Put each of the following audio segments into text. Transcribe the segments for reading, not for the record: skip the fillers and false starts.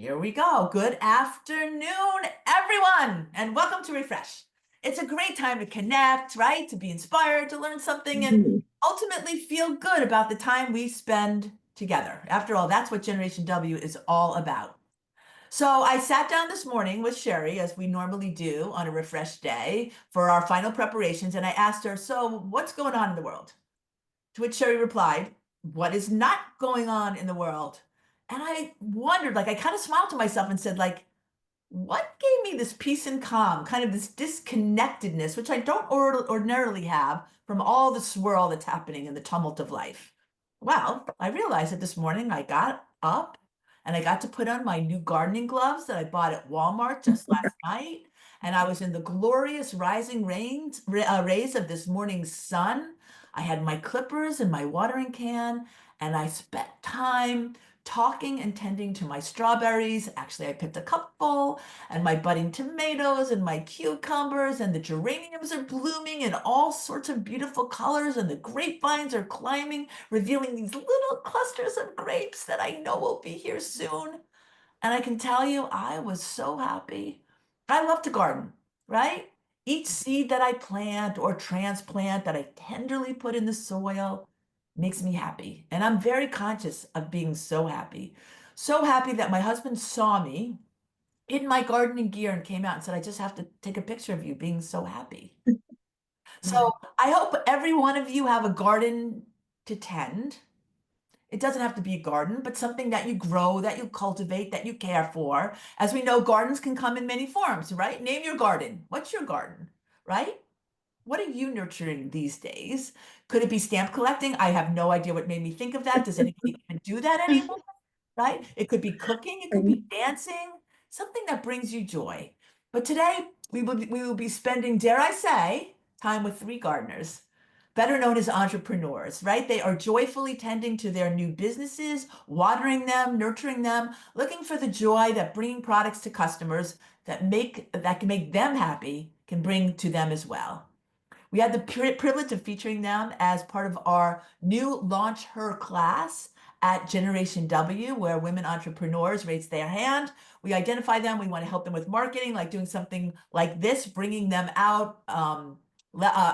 Here we go. Good afternoon, everyone, and welcome to Refresh. It's a great time to connect, right? To be inspired, to learn something, and ultimately feel good about the time we spend together. After all, that's what Generation W is all about. So I sat down this morning with Sherry, as we normally do on a Refresh day, for our final preparations, and I asked her, so what's going on in the world? To which Sherry replied, what is not going on in the world? And I wondered, I kind of smiled to myself and said, what gave me this peace and calm, kind of this disconnectedness, which I don't ordinarily have from all the swirl that's happening in the tumult of life? Well, I realized that this morning I got up and I got to put on my new gardening gloves that I bought at Walmart just last night. And I was in the glorious rising rays of this morning's sun. I had my clippers and my watering can, and I spent time talking and tending to my strawberries. Actually, I picked a couple, and my budding tomatoes and my cucumbers, and the geraniums are blooming in all sorts of beautiful colors, and the grapevines are climbing, revealing these little clusters of grapes that I know will be here soon. And I can tell you, I was so happy. I love to garden, right? Each seed that I plant or transplant that I tenderly put in the soil makes me happy. And I'm very conscious of being so happy. So happy that my husband saw me in my gardening gear and came out and said, I just have to take a picture of you being so happy. So I hope every one of you have a garden to tend. It doesn't have to be a garden, but something that you grow, that you cultivate, that you care for. As we know, gardens can come in many forms, right? Name your garden. What's your garden, right? What are you nurturing these days? Could it be stamp collecting? I have no idea what made me think of that. Does anybody even do that anymore? Right? It could be cooking, it could be dancing, something that brings you joy. But today we will be spending, dare I say, time with three gardeners, better known as entrepreneurs, right? They are joyfully tending to their new businesses, watering them, nurturing them, looking for the joy that bringing products to customers that can make them happy can bring to them as well. We had the privilege of featuring them as part of our new LauncHER class at Generation W, where women entrepreneurs raise their hand. We identify them. We want to help them with marketing, like doing something like this, bringing them out,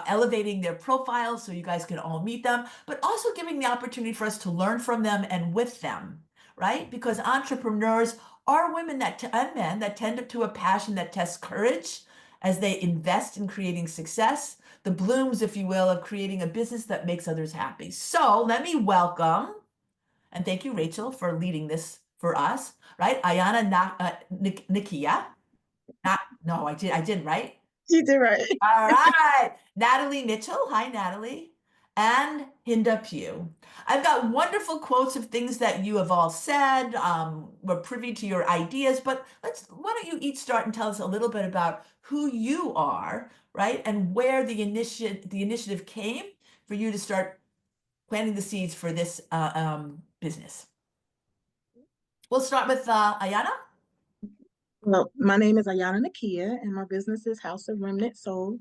elevating their profiles so you guys can all meet them, but also giving the opportunity for us to learn from them and with them, right? Because entrepreneurs are women and men that tend to a passion that tests courage as they invest in creating success, the blooms, if you will, of creating a business that makes others happy. So let me welcome, and thank you, Rachel, for leading this for us, right? Ahyanna, Nakia. No, I did, right? You did right. All right. Natalie Mitchell. Hi, Natalie. And Hinda Pugh. I've got wonderful quotes of things that you have all said. We're privy to your ideas, but why don't you each start and tell us a little bit about who you are, right? And where the initiative came for you to start planting the seeds for this business. We'll start with Ahyanna. Well, my name is Ahyanna Nakia, and my business is House of Remnant Soul.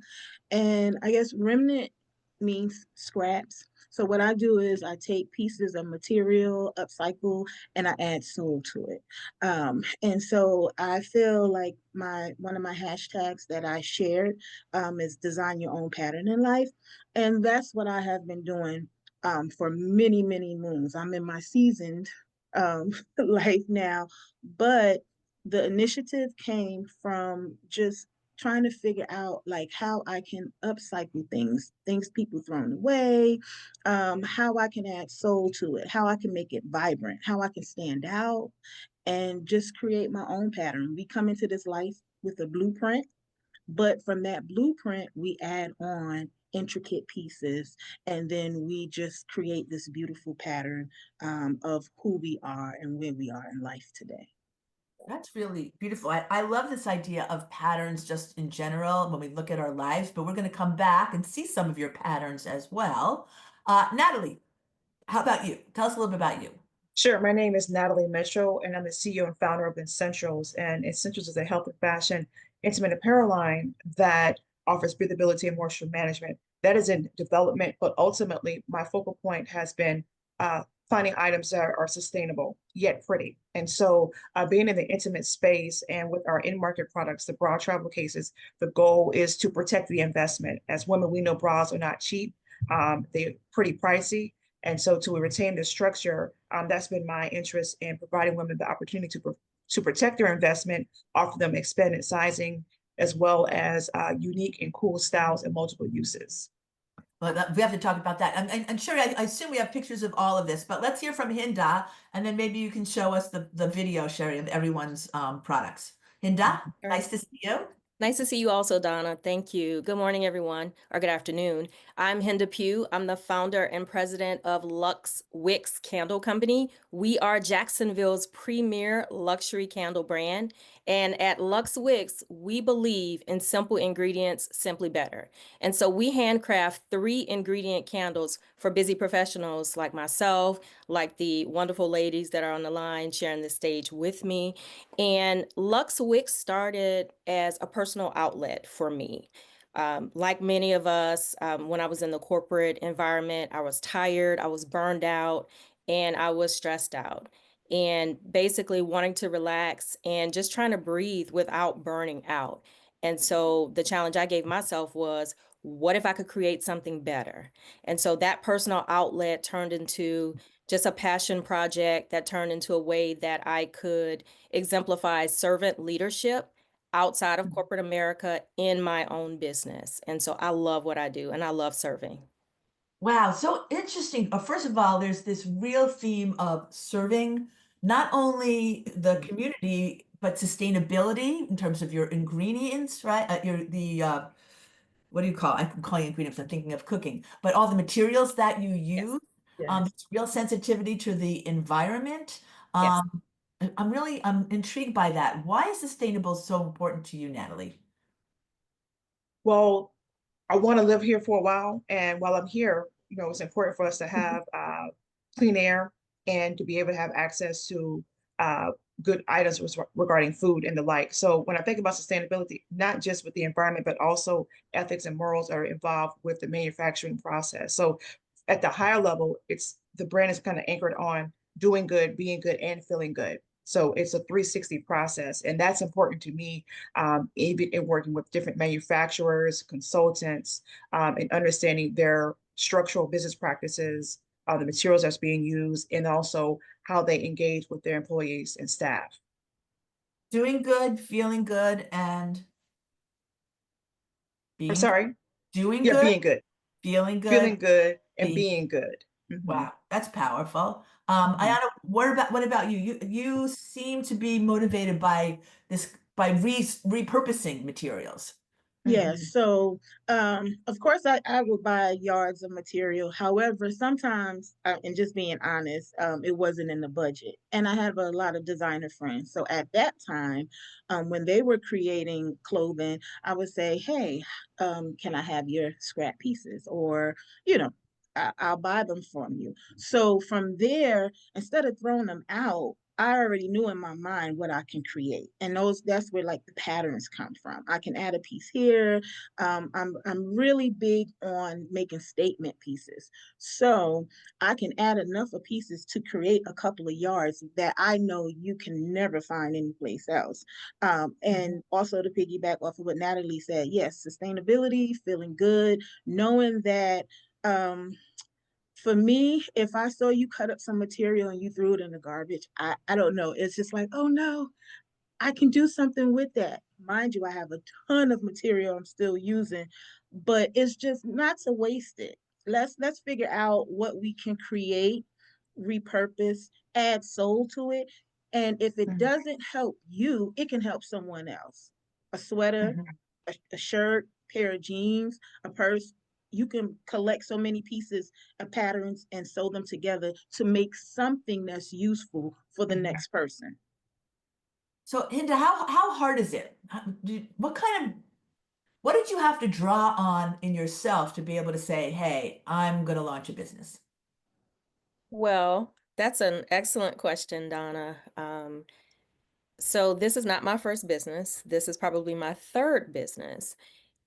And I guess remnant means scraps. So what I do is I take pieces of material, upcycle, and I add soul to it. And so I feel like my one of my hashtags that I shared is design your own pattern in life, and that's what I have been doing for many, many moons. I'm in my seasoned life now, but the initiative came from just trying to figure out like how I can upcycle things people thrown away, how I can add soul to it, how I can make it vibrant, how I can stand out and just create my own pattern. We come into this life with a blueprint, but from that blueprint, we add on intricate pieces and then we just create this beautiful pattern of who we are and where we are in life today. That's really beautiful. I love this idea of patterns just in general when we look at our lives, but we're going to come back and see some of your patterns as well. Natalie, how about you? Tell us a little bit about you. Sure. My name is Natalie Mitchell, and I'm the CEO and founder of Essentials. And Essentials is a health and fashion intimate apparel line that offers breathability and moisture management. That is in development, but ultimately, my focal point has been finding items that are sustainable yet pretty. And so being in the intimate space and with our in-market products, the bra travel cases, the goal is to protect the investment. As women, we know bras are not cheap. They're pretty pricey. And so to retain the structure, that's been my interest in providing women the opportunity to protect their investment, offer them expanded sizing, as well as unique and cool styles and multiple uses. Well, we have to talk about that. And sure, I assume we have pictures of all of this, but let's hear from Hinda, and then maybe you can show us the video sharing of everyone's products. Hinda, All nice right. to see you. Nice to see you also, Donna. Thank you. Good morning, everyone, or good afternoon. I'm Hinda Pugh. I'm the founder and president of Luxe Wicks Candle Company. We are Jacksonville's premier luxury candle brand. And at Luxe Wicks, we believe in simple ingredients, simply better. And so we handcraft 3-ingredient candles for busy professionals like myself, like the wonderful ladies that are on the line sharing the stage with me. And Luxe Wicks started as a personal outlet for me. Like many of us, when I was in the corporate environment, I was tired, I was burned out, and I was stressed out. And basically wanting to relax and just trying to breathe without burning out. And so the challenge I gave myself was, what if I could create something better? And so that personal outlet turned into just a passion project that turned into a way that I could exemplify servant leadership outside of corporate America in my own business. And so I love what I do and I love serving. Wow, so interesting. First of all, there's this real theme of serving not only the community, but sustainability in terms of your ingredients, right? What do you call? I'm calling ingredients. I'm thinking of cooking, but all the materials that you Yes. use, Yes. real sensitivity to the environment. Yes. I'm intrigued by that. Why is sustainable so important to you, Natalie? Well, I want to live here for a while. And while I'm here, it's important for us to have clean air and to be able to have access to uh, good items regarding food and the like. So when I think about sustainability, not just with the environment, but also ethics and morals are involved with the manufacturing process. So at the higher level, it's the brand is kind of anchored on doing good, being good, and feeling good. So it's a 360 process, and that's important to me, even in working with different manufacturers, consultants, and understanding their structural business practices, the materials that's being used, and also how they engage with their employees and staff. Doing good, feeling good, and I'm being sorry. doing Yeah, good, being good, feeling good, feeling good, and being being good. Mhm. wow, that's powerful. Mhm. Ahyanna, what about you? You seem to be motivated by this by repurposing materials. Yeah, Mhm. so of course I would buy yards of material. However, sometimes, and just being honest, it wasn't in the budget. And I have a lot of designer friends. So at that time, when they were creating clothing, I would say, hey, can I have your scrap pieces? Or, you know, I'll buy them from you. So from there, instead of throwing them out, I already knew in my mind what I can create. And that's where like the patterns come from. I can add a piece here. I'm really big on making statement pieces. So I can add enough of pieces to create a couple of yards that I know you can never find anyplace else. And also to piggyback off of what Natalie said, yes, sustainability, feeling good, knowing that for me, if I saw you cut up some material and you threw it in the garbage, I don't know. It's just like, oh no, I can do something with that. Mind you, I have a ton of material I'm still using, but it's just not to waste it. Let's figure out what we can create, repurpose, add soul to it. And if it Mhm. doesn't help you, it can help someone else. A sweater, Mhm. a shirt, pair of jeans, a purse. You can collect so many pieces of patterns and sew them together to make something that's useful for the Mhm. next person. So, Hinda, how hard is it? What did you have to draw on in yourself to be able to say, "Hey, I'm going to launch a business"? Well, that's an excellent question, Donna. So this is not my first business. This is probably my third business.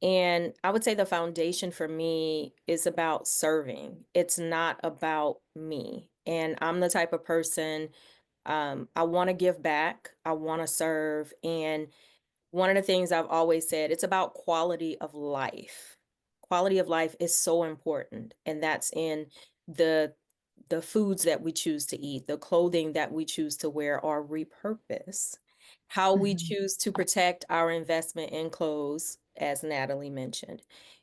And I would say the foundation for me is about serving. It's not about me. And I'm the type of person, I want to give back, I want to serve. And one of the things I've always said, it's about quality of life. Quality of life is so important, and that's in the the foods that we choose to eat, the clothing that we choose to wear or repurpose, how we choose to protect our investment in clothes, as Natalie mentioned.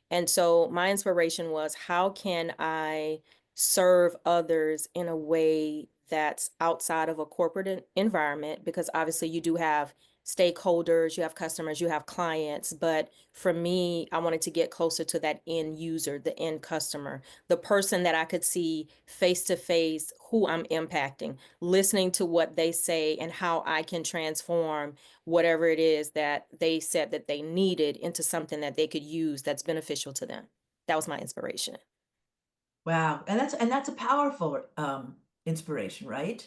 And so my inspiration was, how can I serve others in a way that's outside of a corporate environment? Because obviously you do have stakeholders, you have customers, you have clients. But for me, I wanted to get closer to that end user, the end customer, the person that I could see face to face, who I'm impacting, listening to what they say and how I can transform whatever it is that they said that they needed into something that they could use that's beneficial to them. That was my inspiration. Wow. And that's a powerful inspiration, right?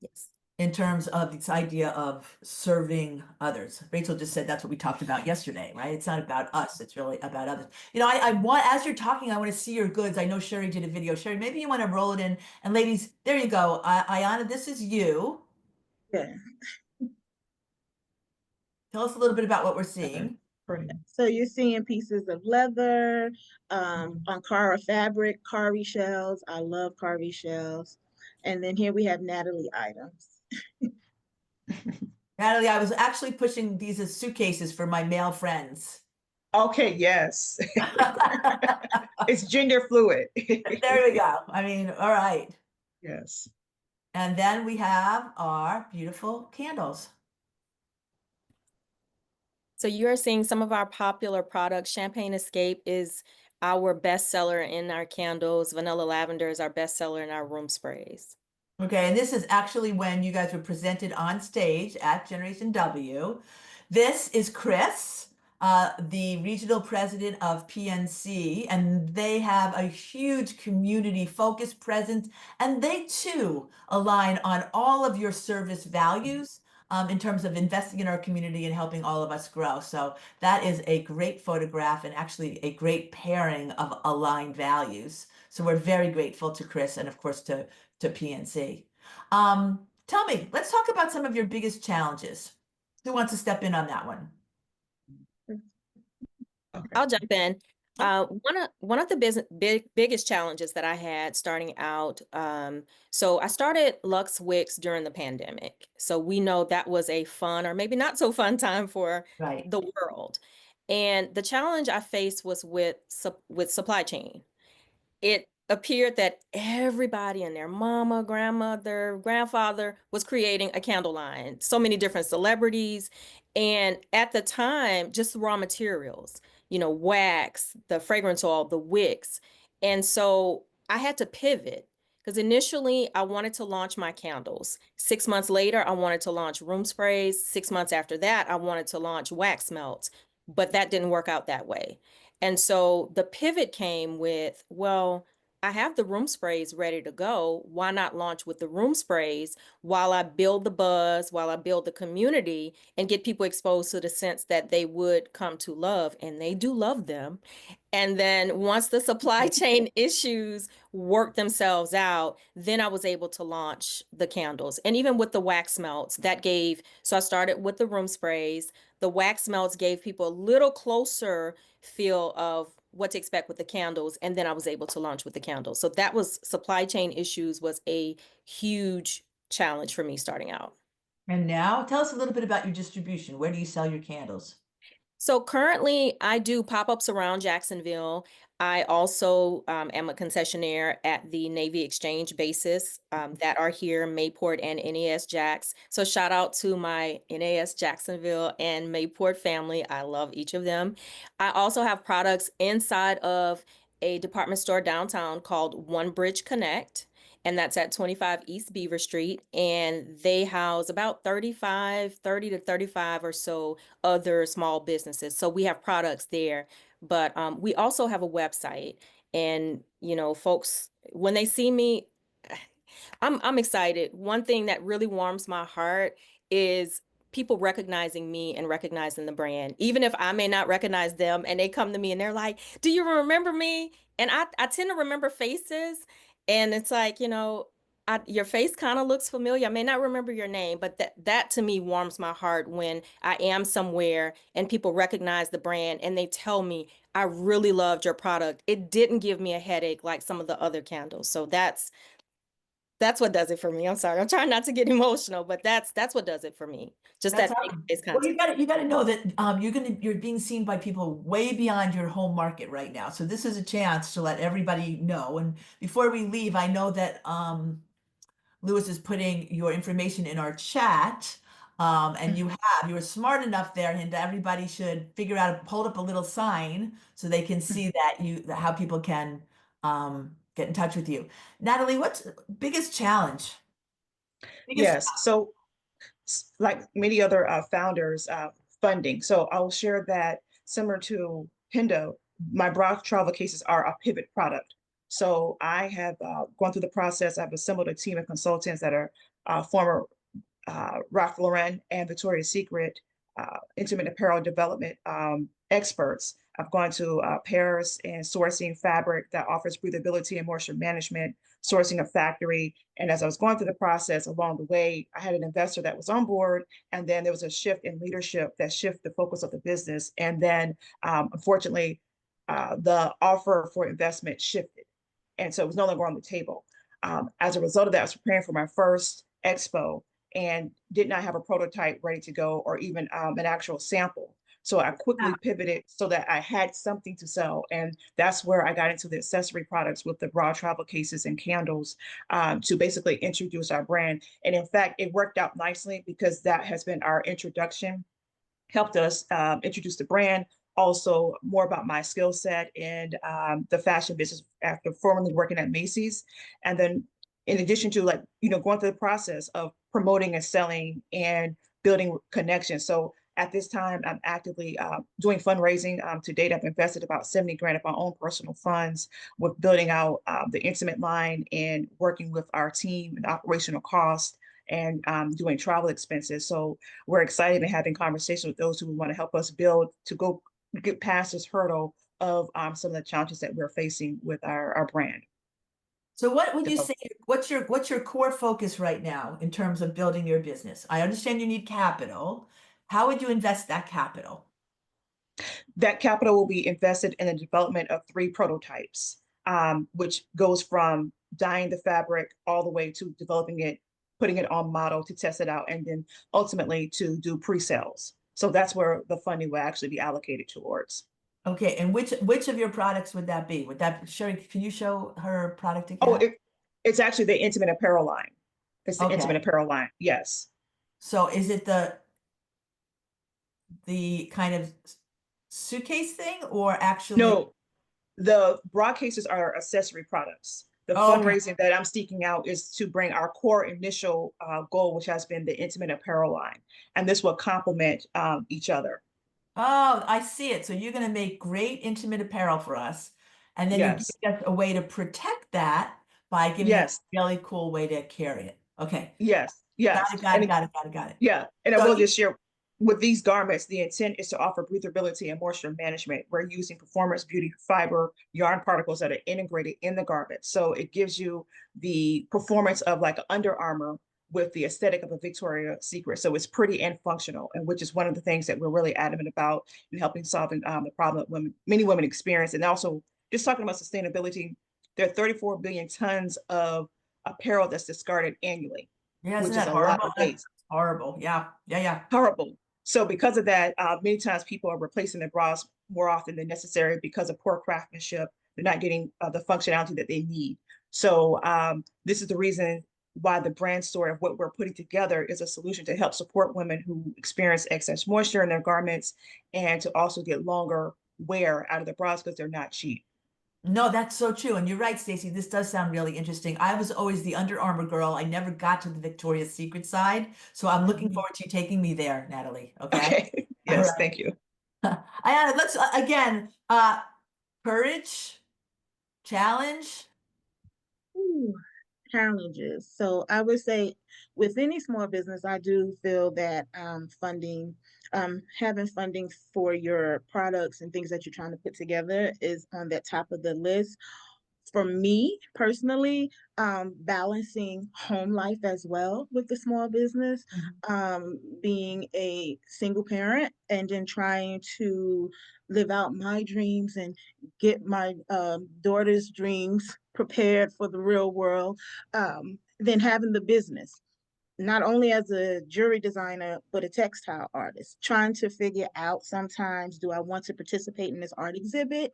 Yes. In terms of this idea of serving others. Rachel just said that's what we talked about yesterday, right? It's not about us, it's really about others. You know, I want, as you're talking, I want to see your goods. I know Sherry did a video. Sherry, maybe you want to roll it in. And ladies, there you go. Ahyanna, this is you. Yeah. Tell us a little bit about what we're seeing. Pretty. So you're seeing pieces of leather, Ankara fabric, carvy shells. I love carvy shells. And then here we have Natalie items. Natalie, I was actually pushing these as suitcases for my male friends. Okay, yes. It's gender fluid. There we go. I mean, all right. Yes. And then we have our beautiful candles. So you're seeing some of our popular products. Champagne Escape is our bestseller in our candles. Vanilla Lavender is our bestseller in our room sprays. Okay, and this is actually when you guys were presented on stage at Generation W. This is Chris, the regional president of PNC, and they have a huge community-focused presence, and they too align on all of your service values in terms of investing in our community and helping all of us grow. So that is a great photograph and actually a great pairing of aligned values. So we're very grateful to Chris and of course to PNC. Tell me, let's talk about some of your biggest challenges. Who wants to step in on that one? Okay. I'll jump in. One of the biggest challenges that I had starting out, so I started Luxe Wicks during the pandemic. So we know that was a fun or maybe not so fun time for Right. the world. And the challenge I faced was with supply chain. It appeared that everybody and their mama, grandmother, grandfather was creating a candle line, so many different celebrities. And at the time, just the raw materials, wax, the fragrance oil, the wicks. And so I had to pivot because initially I wanted to launch my candles. 6 months later, I wanted to launch room sprays. 6 months after that, I wanted to launch wax melts, but that didn't work out that way. And so the pivot came with, well, I have the room sprays ready to go. Why not launch with the room sprays while I build the buzz, while I build the community and get people exposed to the scents that they would come to love, and they do love them. And then once the supply chain issues worked themselves out, then I was able to launch the candles. And even with the wax melts, so I started with the room sprays. The wax melts gave people a little closer feel of what to expect with the candles. And then I was able to launch with the candles. So that was supply chain issues was a huge challenge for me starting out. And now tell us a little bit about your distribution. Where do you sell your candles? So currently, I do pop-ups around Jacksonville. I also am a concessionaire at the Navy Exchange bases that are here, Mayport and NAS Jax. So shout out to my NAS Jacksonville and Mayport family. I love each of them. I also have products inside of a department store downtown called One Bridge Connect, and that's at 25 East Beaver Street. And they house about 30 to 35 or so other small businesses. So we have products there, but we also have a website. And folks, when they see me, I'm excited. One thing that really warms my heart is people recognizing me and recognizing the brand, even if I may not recognize them, and they come to me and they're like, "Do you remember me?" And I tend to remember faces, and it's like, Your face kind of looks familiar. I may not remember your name, but that to me warms my heart when I am somewhere and people recognize the brand and they tell me, I really loved your product. It didn't give me a headache like some of the other candles. So that's what does it for me. I'm sorry. I'm trying not to get emotional, but that's what does it for me. Just That's that awesome. face Well, contact. you gotta know that you're being seen by people way beyond your home market right now. So this is a chance to let everybody know. And before we leave, I know that Lewis is putting your information in our chat. And you were smart enough there, Hinda. Everybody should figure out, hold up a little sign so they can see how people can get in touch with you. Natalie, what's the biggest challenge? Yes. So like many other founders, funding. So I'll share that similar to Hinda, my bra travel cases are a pivot product. So I have gone through the process. I've assembled a team of consultants that are former Ralph Lauren and Victoria's Secret intimate apparel development experts. I've gone to Paris and sourcing fabric that offers breathability and moisture management, sourcing a factory. And as I was going through the process along the way, I had an investor that was on board. And then there was a shift in leadership that shifted the focus of the business. And then unfortunately, the offer for investment shifted. And so it was no longer on the table. As a result of that, I was preparing for my first expo and did not have a prototype ready to go or even an actual sample. So I quickly pivoted so that I had something to sell. And that's where I got into the accessory products with the bra travel cases and candles to basically introduce our brand. And in fact, it worked out nicely because that has been our introduction, helped us introduce the brand, also more about my skill set in the fashion business after formerly working at Macy's. And then in addition to going through the process of promoting and selling and building connections. So at this time, I'm actively doing fundraising. To date, I've invested about 70 grand of my own personal funds with building out the intimate line and working with our team and operational cost and doing travel expenses. So we're excited and having conversations with those who want to help us build to go get past this hurdle of some of the challenges that we're facing with our brand. So what would you say, what's your core focus right now in terms of building your business? I understand you need capital. How would you invest that capital? That capital will be invested in the development of 3 prototypes, which goes from dyeing the fabric all the way to developing it, putting it on model to test it out, and then ultimately to do pre-sales. So that's where the funding will actually be allocated towards. Okay, and which of your products would that be? Sherry, can you show her product Oh, again? it's actually the intimate apparel line. It's the intimate Okay. apparel line. Yes. So is it the kind of suitcase thing or actually? No, the bra cases are accessory products. The Oh, okay. fundraising that I'm seeking out is to bring our core initial goal, which has been the intimate apparel line. And this will complement each other. Oh, I see it. So you're going to make great intimate apparel for us. And then you're Yes. giving us a way to protect that by giving us Yes. a really cool way to carry it. Okay. Yes. Got Yes. it, got it, got it, got it, got it. Yeah. And I So will just share with these garments, the intent is to offer breathability and moisture management. We're using performance beauty fiber yarn particles that are integrated in the garment. So it gives you the performance of like Under Armour with the aesthetic of a Victoria's Secret. So it's pretty and functional, and which is one of the things that we're really adamant about in helping solving the problem that many women experience. And also just talking about sustainability, there are 34 billion tons of apparel that's discarded annually, yeah, isn't which is that a lot horrible? of That's waste. horrible. Yeah, yeah, yeah. Horrible. So because of that, many times people are replacing their bras more often than necessary because of poor craftsmanship. They're not getting the functionality that they need. So this is the reason why the brand story of what we're putting together is a solution to help support women who experience excess moisture in their garments and to also get longer wear out of the bras because they're not cheap. No, that's so true. And you're right, Stacey. This does sound really interesting. I was always the Under Armour girl. I never got to the Victoria's Secret side. So I'm looking forward to you taking me there, Natalie. Okay. Okay. All Yes, right. thank you. Ahyanna, let's again, courage, challenge. Ooh, challenges. So I would say with any small business, I do feel that having funding for your products and things that you're trying to put together is on that top of the list. for me personally, balancing home life as well with the small business, being a single parent and then trying to live out my dreams and get my daughter's dreams prepared for the real world, then having the business. Not only as a jewelry designer, but a textile artist, trying to figure out sometimes, do I want to participate in this art exhibit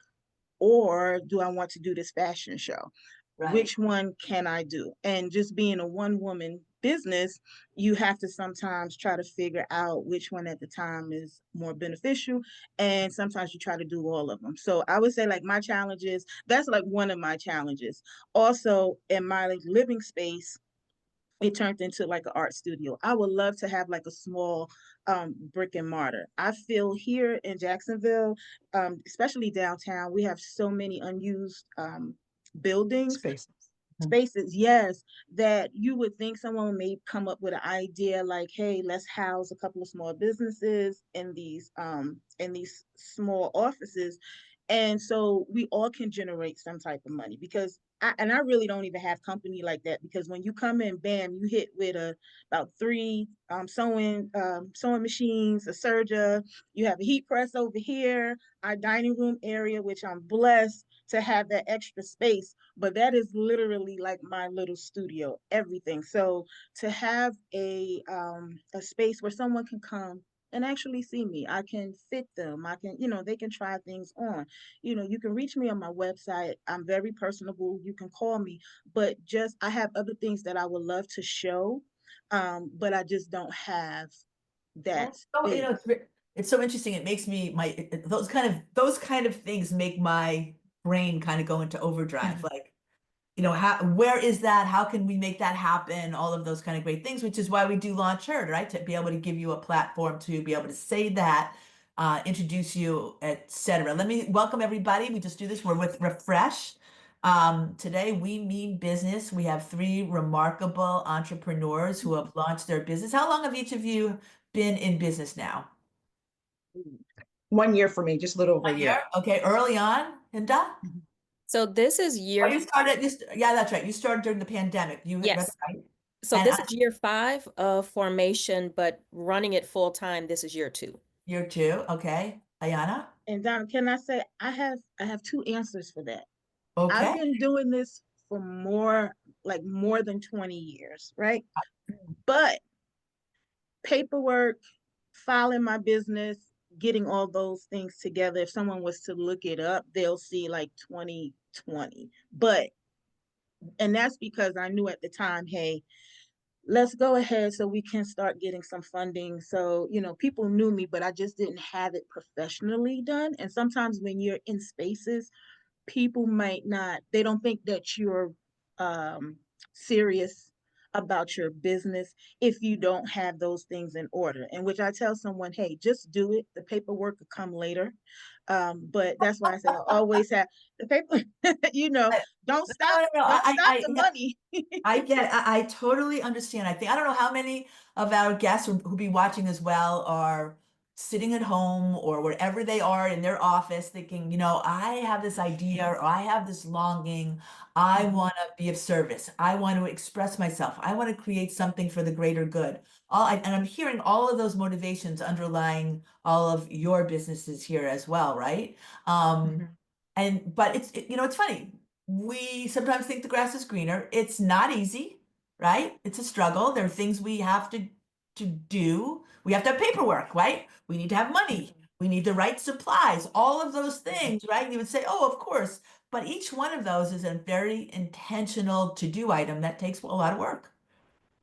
or do I want to do this fashion show? Right. Which one can I do? And just being a one woman business, you have to sometimes try to figure out which one at the time is more beneficial. And sometimes you try to do all of them. So I would say like my challenges, that's like one of my challenges. Also in my like living space, it turned into like an art studio. I would love to have like a small brick and mortar. I feel here in Jacksonville, especially downtown, we have so many unused buildings, spaces, yes, that you would think someone may come up with an idea like, hey, let's house a couple of small businesses in these small offices. And so we all can generate some type of money because I really don't even have company like that, because when you come in, bam, you hit with about three sewing machines, a serger, you have a heat press over here, our dining room area, which I'm blessed to have that extra space, but that is literally like my little studio, everything. So to have a space where someone can come and actually see me, I can fit them, I can, they can try things on. You can reach me on my website. I'm very personable. You can call me, but just I have other things that I would love to show, but I just don't have that So, space. it's so interesting. It makes me those kind of things make my brain kind of go into overdrive. Like, where is that? How can we make that happen? All of those kind of great things, which is why we do LauncHER, right? To be able to give you a platform to be able to say that, introduce you, etc. Let me welcome everybody. We just do this. We're with Refresh. Today we mean business. We have 3 remarkable entrepreneurs who have launched their business. How long have each of you been in business now? 1 year for me, just a little over a year. Okay, early on, Hinda? So this is year. You started this. Yeah, that's right. You started during the pandemic. Yes. That's right. So this is year 5 of formation, but running it full time, this is year 2. Year 2. Okay. Ahyanna? And Donna, can I say I have 2 answers for that. Okay. I've been doing this for more than 20 years, right? But paperwork, filing my business, getting all those things together, if someone was to look it up, they'll see like 2020. And that's because I knew at the time, hey, let's go ahead so we can start getting some funding. So, people knew me, but I just didn't have it professionally done. And sometimes when you're in spaces, people they don't think that you're serious about your business if you don't have those things in order. And which I tell someone, hey, just do it. The paperwork will come later. But that's why I say I always have the paper, don't stop, No. don't stop the money. I totally understand. I don't know how many of our guests who be watching as well are sitting at home or wherever they are in their office thinking, I have this idea or I have this longing. I want to be of service. I want to express myself. I want to create something for the greater good. And I'm hearing all of those motivations underlying all of your businesses here as well, right? But it's funny. We sometimes think the grass is greener. It's not easy, right? It's a struggle. There are things we have to do. We have to have paperwork, right? We need to have money. We need the right supplies, all of those things, right? You would say, oh, of course. But each one of those is a very intentional to-do item that takes a lot of work,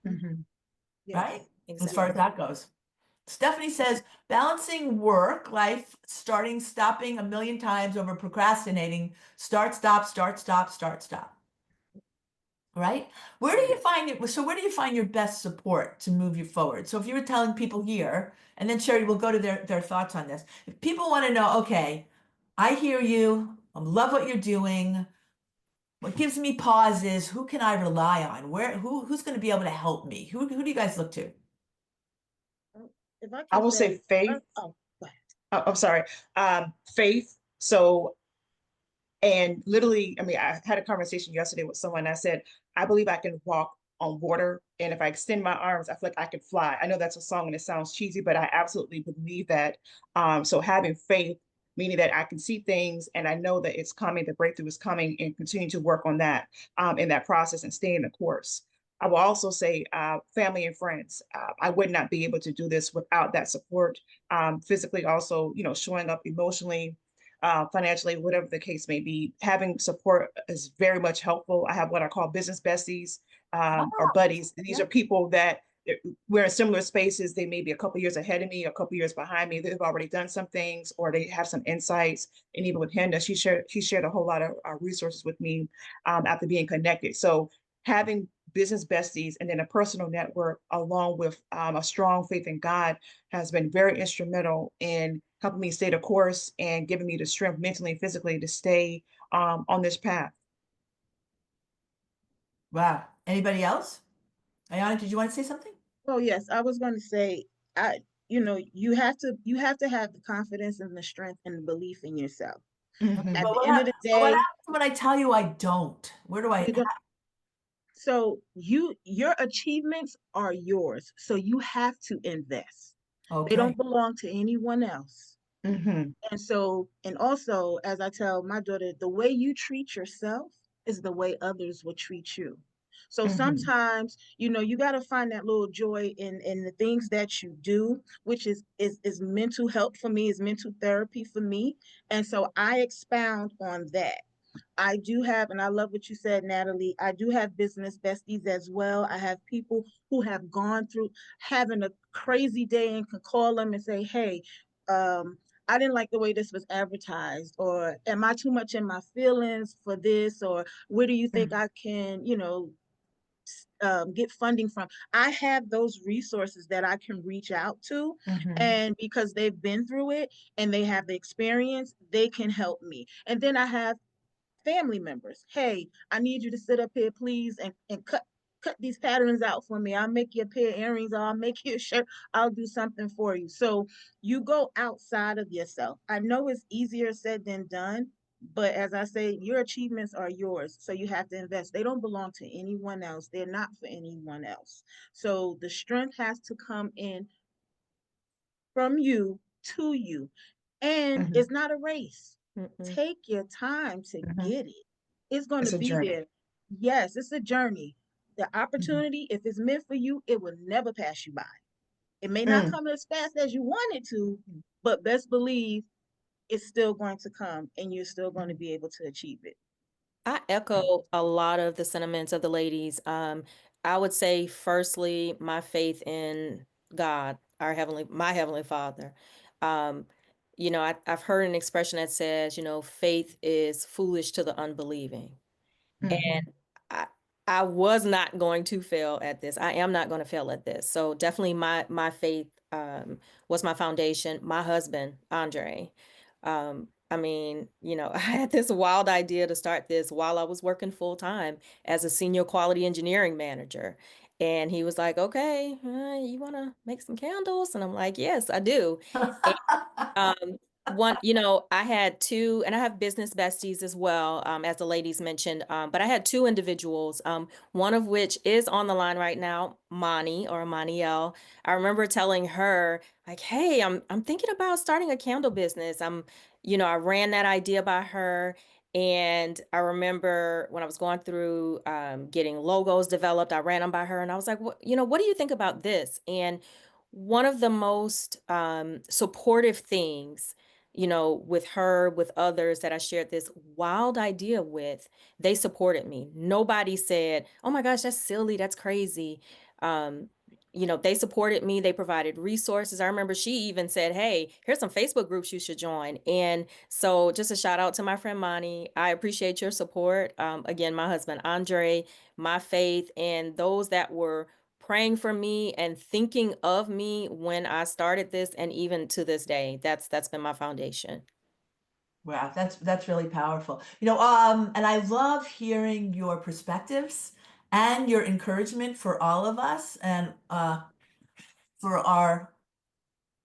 right? Exactly. As far as that goes. Stephanie says, balancing work life, stopping a million times over procrastinating, start, stop, start, stop, start, stop. Right? Where do you find it? So where do you find your best support to move you forward? So if you were telling people here, and then Sherry will go to their thoughts on this. If people want to know, okay, I hear you, I love what you're doing. What gives me pause is who can I rely on? Who's going to be able to help me? Who do you guys look to? If I I can will say faith. go ahead. I'm sorry. Faith. So And literally, I mean, I had a conversation yesterday with someone. I said, I believe I can walk on water. And if I extend my arms, I feel like I could fly. I know that's a song and it sounds cheesy, but I absolutely believe that. So having faith, meaning that I can see things and I know that it's coming, the breakthrough is coming, and continue to work on that in that process and stay in the course. I will also say family and friends. I would not be able to do this without that support. Physically, also, you know, showing up emotionally, financially, whatever the case may be. Having support is very much helpful. I have what I call business besties or buddies. These Yeah. are people that we're in similar spaces. They may be a couple years ahead of me, a couple years behind me. They've already done some things, or they have some insights. And even with Hinda, she shared a whole lot of resources with me after being connected. So having business besties and then a personal network along with a strong faith in God has been very instrumental in helping me stay the course and giving me the strength mentally and physically to stay on this path. Wow. Anybody else? Ahyanna, did you want to say something? Oh yes, I was going to say, you have to have the confidence and the strength and the belief in yourself. At But the end of the what day, happens when I tell you I don't? Where do I? you don't, so your achievements are yours. So you have to invest. They Okay. don't belong to anyone else. Mhm, And so, and also, as I tell my daughter, the way you treat yourself is the way others will treat you. So mhm, sometimes, you got to find that little joy in the things that you do, which is mental health for me, is mental therapy for me. And so I expound on that. I do have, and I love what you said, Natalie. I do have business besties as well. I have people who have gone through having a crazy day and can call them and say, hey, I didn't like the way this was advertised, or am I too much in my feelings for this, or where do you think I can, get funding from? I have those resources that I can reach out to, mhm, and because they've been through it and they have the experience, they can help me. And then I have family members. Hey, I need you to sit up here, please, and cut these patterns out for me. I'll make you a pair of earrings, or I'll make you a shirt. I'll do something for you. So you go outside of yourself. I know it's easier said than done, but as I say, your achievements are yours. So you have to invest. They don't belong to anyone else. They're not for anyone else. So the strength has to come in from you to you. And mhm, it's not a race. Mm-mm. Take your time to mhm. get it. It's going to It's a be journey. there. Yes, it's a journey. The Mhm. opportunity, if it's meant for you, it will never pass you by. It may not Mm, come as fast as you want it to, but best believe it's still going to come and you're still going to be able to achieve it. I echo a lot of the sentiments of the ladies. I would say, firstly, my faith in God, my heavenly Father. Um, I've heard an expression that says, faith is foolish to the unbelieving. mhm, And I I was not going to fail at this. I am not going to fail at this. So definitely my faith was my foundation. My husband, Andre. I mean, I had this wild idea to start this while I was working full time as a senior quality engineering manager. And he was like, okay, you want to make some candles? And I'm like, yes, I do. Um, I had two, and I have business besties as well, as the ladies mentioned. But I had two individuals, one of which is on the line right now, Mani or Maniel. I remember telling her, like, hey, I'm thinking about starting a candle business. I ran that idea by her. And I remember when I was going through getting logos developed, I ran them by her and I was like, what do you think about this? And one of the most supportive things, with her, with others that I shared this wild idea with, they supported me. Nobody said, oh my gosh, that's silly, that's crazy. Um, they supported me, they provided resources. I remember she even said, hey, here's some Facebook groups you should join. And so just a shout out to my friend Mani. I appreciate your support. Again, my husband Andre, my faith, and those that were praying for me and thinking of me when I started this, and even to this day. That's been my foundation. Wow, that's really powerful. And I love hearing your perspectives and your encouragement for all of us and for our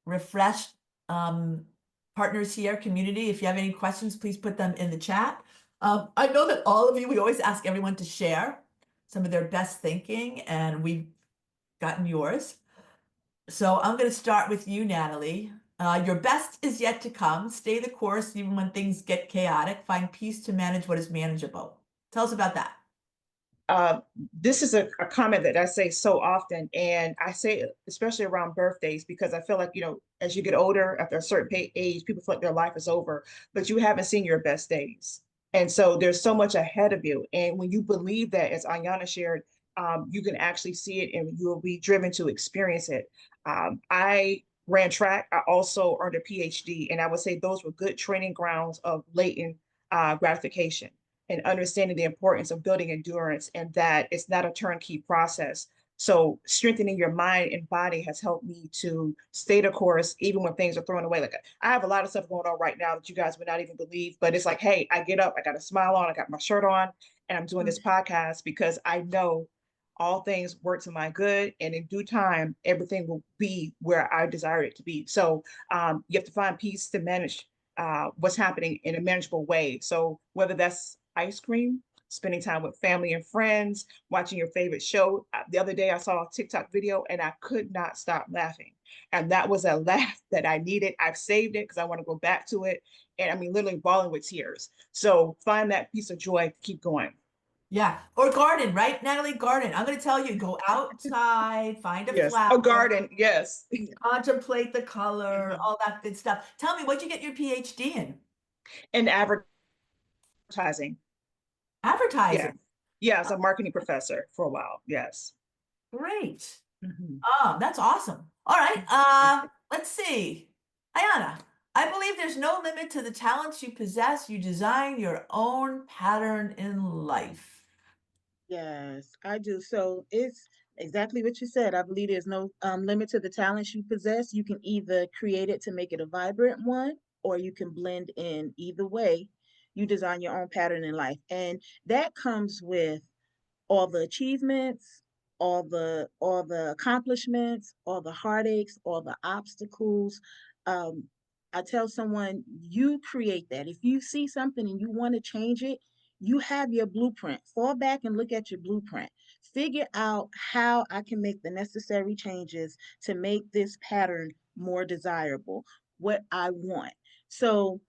refreshed partners here, community. If you have any questions, please put them in the chat. I know that all of you, we always ask everyone to share some of their best thinking, and we've gotten yours. So I'm going to start with you, Natalie. Your best is yet to come. Stay the course even when things get chaotic. Find peace to manage what is manageable. Tell us about that. Uh, this is a comment that I say so often, and I say it especially around birthdays because I feel like, as you get older, after a certain age, people feel like their life is over, but you haven't seen your best days. And so there's so much ahead of you. And when you believe that, as Ahyanna shared, you can actually see it and you will be driven to experience it. I ran track. I also earned a PhD, and I would say those were good training grounds of latent gratification and understanding the importance of building endurance and that it's not a turnkey process. So strengthening your mind and body has helped me to stay the course, even when things are thrown away. Like I have a lot of stuff going on right now that you guys would not even believe, but it's like, hey, I get up, I got a smile on, I got my shirt on, and I'm doing this podcast because I know all things work to my good, and in due time, everything will be where I desire it to be. So you have to find peace to manage what's happening in a manageable way. So whether that's ice cream, spending time with family and friends, watching your favorite show. The other day I saw a TikTok video and I could not stop laughing. And that was a laugh that I needed. I've saved it because I want to go back to it. And I mean, literally bawling with tears. So find that piece of joy to keep going. Yeah. Or garden, right, Natalie? Garden. I'm going to tell you, go outside, find a Yes, flower, a garden. Yes. contemplate the color, all that good stuff. Tell me, what'd you get your PhD in? And advertising. Yeah. Advertising. Yeah, as a marketing professor for a while. Yes. Great. Mhm. Oh, that's awesome. All right. Let's see. Ahyanna, I believe there's no limit to the talents you possess. You design your own pattern in life. Yes, I do. So it's exactly what you said. I believe there's no limit to the talents you possess. You can either create it to make it a vibrant one, or you can blend in. Either way, you design your own pattern in life. And that comes with all the achievements, all the accomplishments, all the heartaches, all the obstacles. Um, I tell someone, you create that. If you see something and you want to change it, you have your blueprint. Fall back and look at your blueprint. Figure out how I can make the necessary changes to make this pattern more desirable, what I want. So,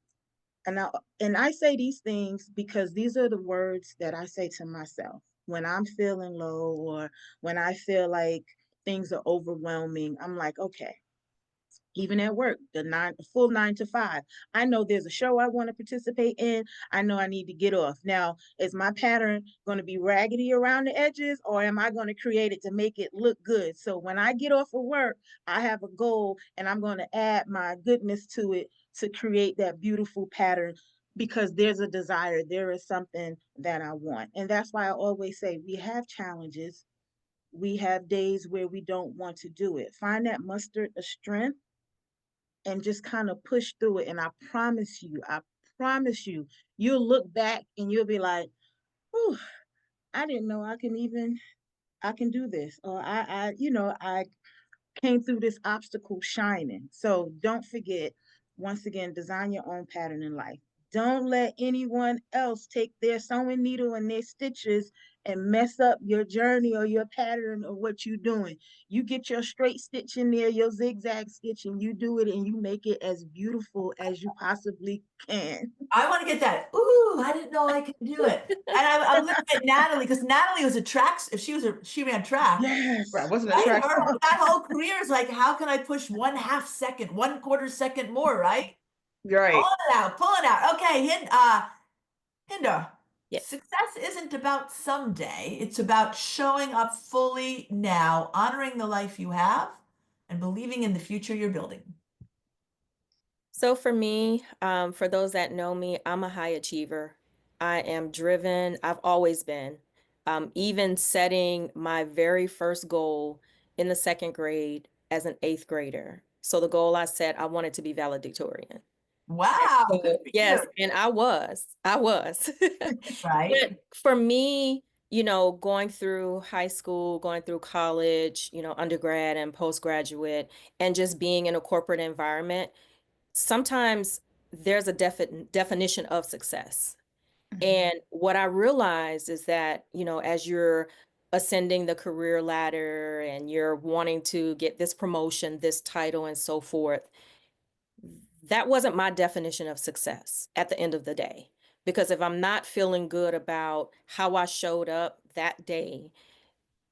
and I say these things because these are the words that I say to myself when I'm feeling low or when I feel like things are overwhelming. I'm like, okay, even at work, the full 9 to 5. I know there's a show I want to participate in. I know I need to get off. Now, is my pattern going to be raggedy around the edges, or am I going to create it to make it look good? So when I get off of work, I have a goal and I'm going to add my goodness to it to create that beautiful pattern because there's a desire, there is something that I want. And that's why I always say we have challenges. We have days where we don't want to do it. Find that mustard of strength and just kind of push through it. And I promise you, you'll look back and you'll be like, oh, I didn't know I can do this. Or I came through this obstacle shining. So don't forget, once again, design your own pattern in life. Don't let anyone else take their sewing needle and their stitches and mess up your journey or your pattern or what you're doing. You get your straight stitch in there, your zigzag stitch, and you do it and you make it as beautiful as you possibly can. I want to get that. Ooh, I didn't know I could do it. And I'm looking at Natalie because Natalie was a track. If she ran track, Right. Yes. Wasn't a right? track Her star. that whole career is like, how can I push 1/2 second, 1/4 second more, right? Pull Right. it out, pull it out. Okay, Hinda, Yeah. success isn't about someday. It's about showing up fully now, honoring the life you have, and believing in the future you're building. So for me, for those that know me, I'm a high achiever. I am driven. I've always been. Even setting my very first goal in the second grade as an eighth grader. So the goal I set, I wanted to be valedictorian. Wow, good So, for yes, you. and I was. Right? But for me, going through high school, going through college, undergrad and postgraduate, and just being in a corporate environment, sometimes there's a definition of success. And what I realized is that, as you're ascending the career ladder and you're wanting to get this promotion, this title, and so forth, that wasn't my definition of success at the end of the day. Because if I'm not feeling good about how I showed up that day,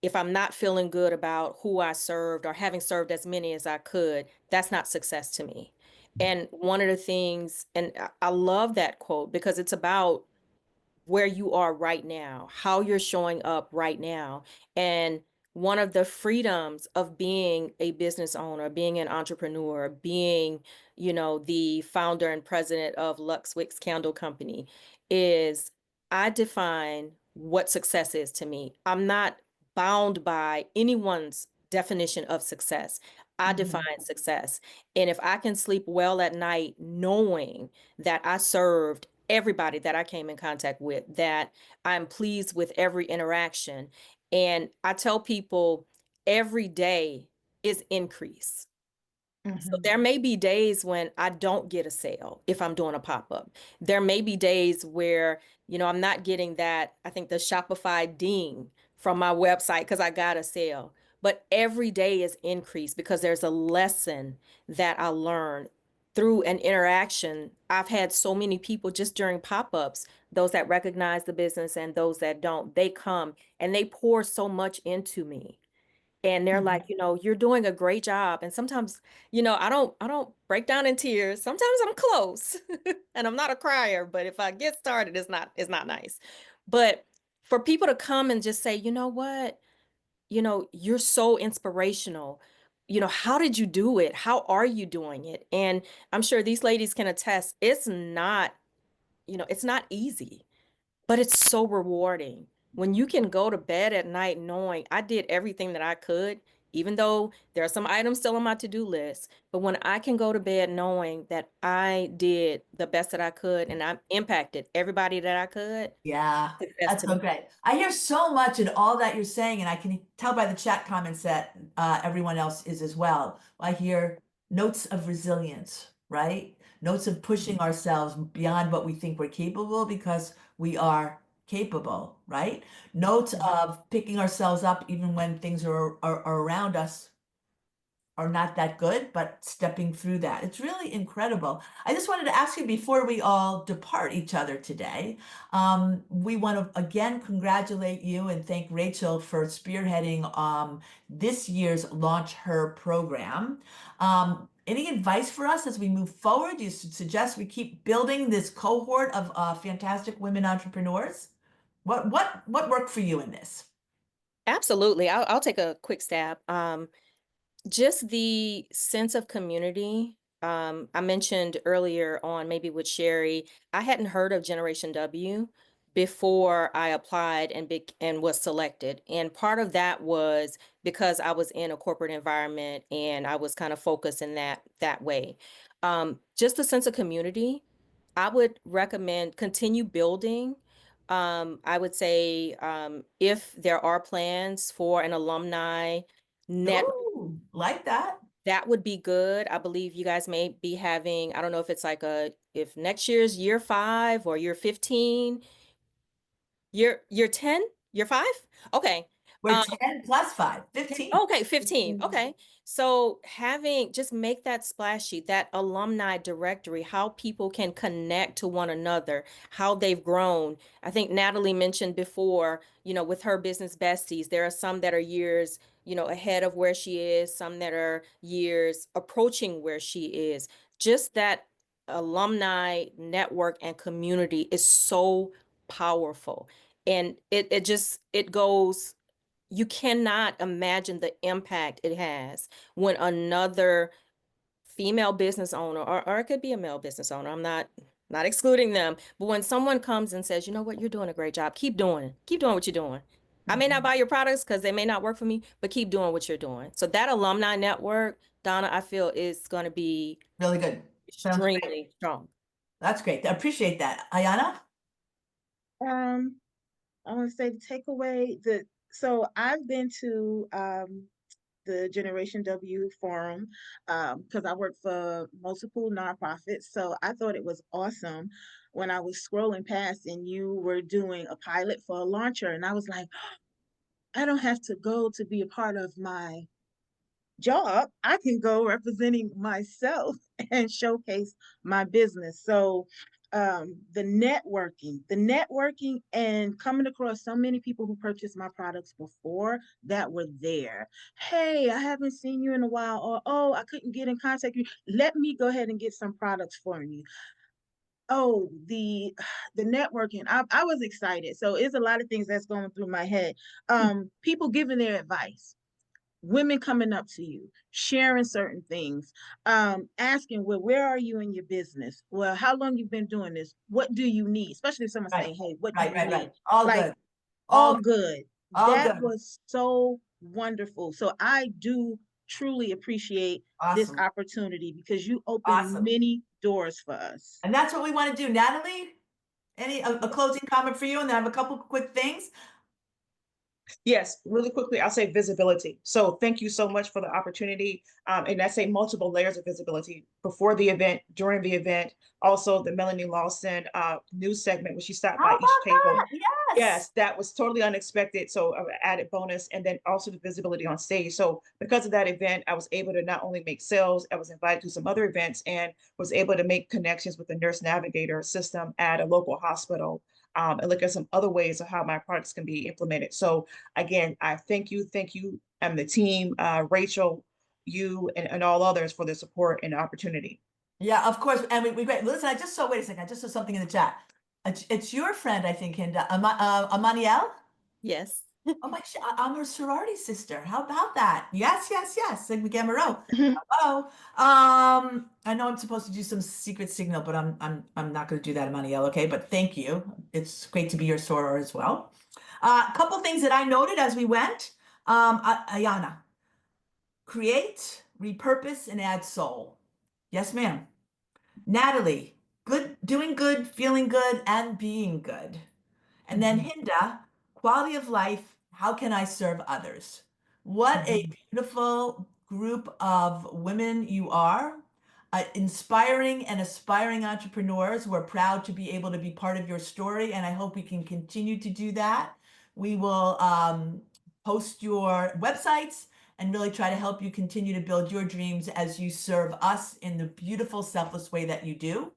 if I'm not feeling good about who I served or having served as many as I could, that's not success to me. And one of the things, and I love that quote because it's about where you are right now, how you're showing up right now. And one of the freedoms of being a business owner, being an entrepreneur, being, the founder and president of Luxe Candle Company is I define what success is to me. I'm not bound by anyone's definition of success. I define success. And if I can sleep well at night knowing that I served everybody that I came in contact with, that I'm pleased with every interaction. And I tell people every day is increase. So there may be days when I don't get a sale if I'm doing a pop-up. There may be days where, I'm not getting that, I think the Shopify ding from my website because I got a sale. But every day is increase because there's a lesson that I learned through an interaction. I've had so many people just during pop-ups, those that recognize the business and those that don't, they come and they pour so much into me. And they're like, you're doing a great job. And sometimes, I don't break down in tears. Sometimes I'm close and I'm not a crier, but if I get started, it's not nice. But for people to come and just say, you know what, you're so inspirational. How did you do it? How are you doing it? And I'm sure these ladies can attest, it's not easy. But it's so rewarding when you can go to bed at night knowing I did everything that I could, even though there are some items still on my to-do list. But when I can go to bed knowing that I did the best that I could and I impacted everybody that I could, Yeah, success that's to so me. great. I hear so much in all that you're saying, and I can tell by the chat comments that everyone else is as well. I hear notes of resilience, right? Notes of pushing ourselves beyond what we think we're capable because we are capable, right? Notes of picking ourselves up even when things are around us are not that good, but stepping through that. It's really incredible. I just wanted to ask you before we all depart each other today. We want to again congratulate you and thank Rachel for spearheading this year's Launch Her program. Any advice for us as we move forward? You suggest we keep building this cohort of fantastic women entrepreneurs? What worked for you in this? Absolutely. I'll take a quick stab. Just the sense of community. I mentioned earlier on, maybe with Sherry, I hadn't heard of Generation W before I applied and was selected. And part of that was because I was in a corporate environment and I was kind of focused in that way. Just a sense of community. I would recommend continue building. I would say if there are plans for an alumni net, Ooh, like that. that would be good. I believe you guys may be having, I don't know if it's like if next year's year 5 or year 15, year 10, year 5? Okay. We're 10 plus 5, 15. Okay, 15. Okay. So just make that splash sheet, that alumni directory, how people can connect to one another, how they've grown. I think Natalie mentioned before, with her business besties, there are some that are years, ahead of where she is, some that are years approaching where she is. Just that alumni network and community is so powerful. And it goes, you cannot imagine the impact it has when another female business owner, or it could be a male business owner, I'm not excluding them, but when someone comes and says, you know what, you're doing a great job, keep doing what you're doing. I may not buy your products because they may not work for me, but keep doing what you're doing. So that alumni network, Donna, I feel is going to be Really good. Sounds great. extremely strong. That's great. I appreciate that. Ahyanna? I want to say the takeaway so I've been to the Generation W forum because I work for multiple nonprofits. So I thought it was awesome when I was scrolling past and you were doing a pilot for a launcher. And I was like, I don't have to go to be a part of my job. I can go representing myself and showcase my business. So the networking and coming across so many people who purchased my products before that were there. Hey, I haven't seen you in a while, or oh, I couldn't get in contact with you. Let me go ahead and get some products for you. Oh, the networking. I was excited. So it's a lot of things that's going through my head. People giving their advice, women coming up to you, sharing certain things, asking, well, where are you in your business? Well, how long you've been doing this? What do you need? Especially if someone's Right, saying, hey, what do right, you right, need? right. All Like, good. all All, good. all That good. was so wonderful. So I do truly appreciate this Awesome. opportunity because you opened Awesome. many doors for us. And that's what we want to do. Natalie, a closing comment for you, and then I have a couple quick things. Yes, really quickly, I'll say visibility. So thank you so much for the opportunity. And I say multiple layers of visibility before the event, during the event, also the Melanie Lawson news segment when she stopped How by each about table. that? Yes. Yes, that was totally unexpected. So added bonus, and then also the visibility on stage. So because of that event, I was able to not only make sales, I was invited to some other events and was able to make connections with the nurse navigator system at a local hospital, and look at some other ways of how my products can be implemented. So again, I thank you, and the team, Rachel, you, and all others for the support and the opportunity. Yeah, of course. And we great. Listen, wait a second. I just saw something in the chat. It's your friend, I think, Hinda. Amaniel? Yes. Oh my, I'm her sorority sister. How about that? Yes, yes, yes. Sigma Gamma Rho. Hello. I know I'm supposed to do some secret signal, but I'm not going to do that, Amaniel. Okay, but thank you. It's great to be your soror as well. A couple things that I noted as we went. Ahyanna, create, repurpose, and add soul. Yes, ma'am. Natalie, doing good, feeling good, and being good. And then Hinda, quality of life, how can I serve others? What a beautiful group of women you are, inspiring and aspiring entrepreneurs who are proud to be able to be part of your story. And I hope we can continue to do that. We will post your websites and really try to help you continue to build your dreams as you serve us in the beautiful, selfless way that you do.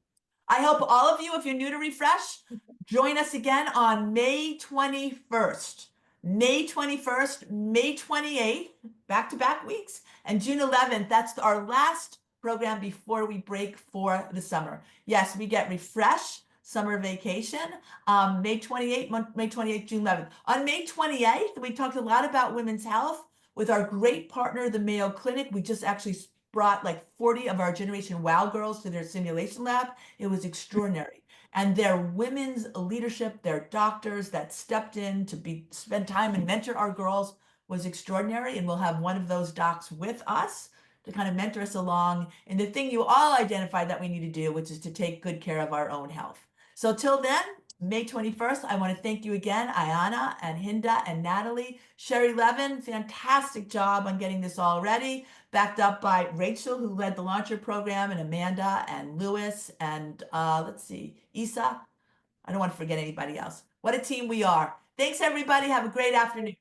I hope all of you, if you're new to Refresh, join us again on May 21st. May 21st, May 28th, back-to-back weeks, and June 11th. That's our last program before we break for the summer. Yes, we get Refresh, summer vacation, May 28th, June 11th. On May 28th, we talked a lot about women's health with our great partner, the Mayo Clinic. We just actually brought like 40 of our Generation Wow girls to their simulation lab. It was extraordinary. And their women's leadership, their doctors that stepped in to spend time and mentor our girls was extraordinary. And we'll have one of those docs with us to kind of mentor us along in the thing you all identified that we need to do, which is to take good care of our own health. So till then, May 21st, I want to thank you again, Ahyanna and Hinda and Natalie. Sherry Levin, fantastic job on getting this all ready, backed up by Rachel, who led the LauncHER program, and Amanda and Lewis and let's see, Isa. I don't want to forget anybody else. What a team we are. Thanks, everybody. Have a great afternoon.